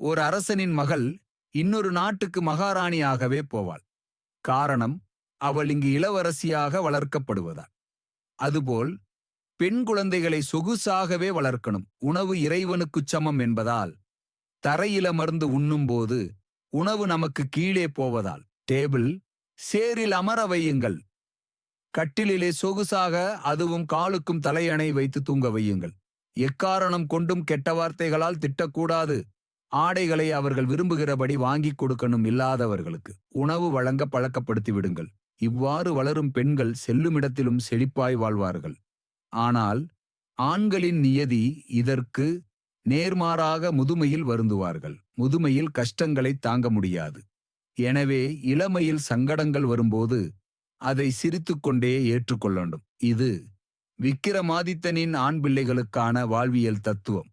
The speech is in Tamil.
ஒரு அரசனின் மகள் இன்னொரு நாட்டுக்கு மகாராணியாகவே போவாள். காரணம், அவள் இங்கு இளவரசியாக வளர்க்கப்படுவதால். அதுபோல் பெண் குழந்தைகளை சொகுசாகவே வளர்க்கணும். உணவு இறைவனுக்குச் சமம் என்பதால் தரையிலமர்ந்து உண்ணும்போது உணவு நமக்கு கீழே போவதால் டேபிள் சேரில் அமர வையுங்கள். கட்டிலிலே சொகுசாக, அதுவும் காலுக்கும் தலையணை வைத்து தூங்க வையுங்கள். எக்காரணம் கொண்டும் கெட்ட வார்த்தைகளால் திட்டக்கூடாது. ஆடைகளை அவர்கள் விரும்புகிறபடி வாங்கிக் கொடுக்கணும். இல்லாதவர்களுக்கு உணவு வழங்க பழக்கப்படுத்தி விடுங்கள். இவ்வாறு வளரும் பெண்கள் செல்லுமிடத்திலும் செழிப்பாய் வாழ்வார்கள். ஆனால் ஆண்களின் நியதி இதற்கு நேர்மாறாக முதுமையில் வருந்துவார்கள். முதுமையில் கஷ்டங்களை தாங்க முடியாது. எனவே இளமையில் சங்கடங்கள் வரும்போது அதை சிரித்துக்கொண்டே ஏற்றுக்கொள்ளணும். இது விக்கிரமாதித்தனின் ஆண் பிள்ளைகளுக்கான வாழ்வியல் தத்துவம்.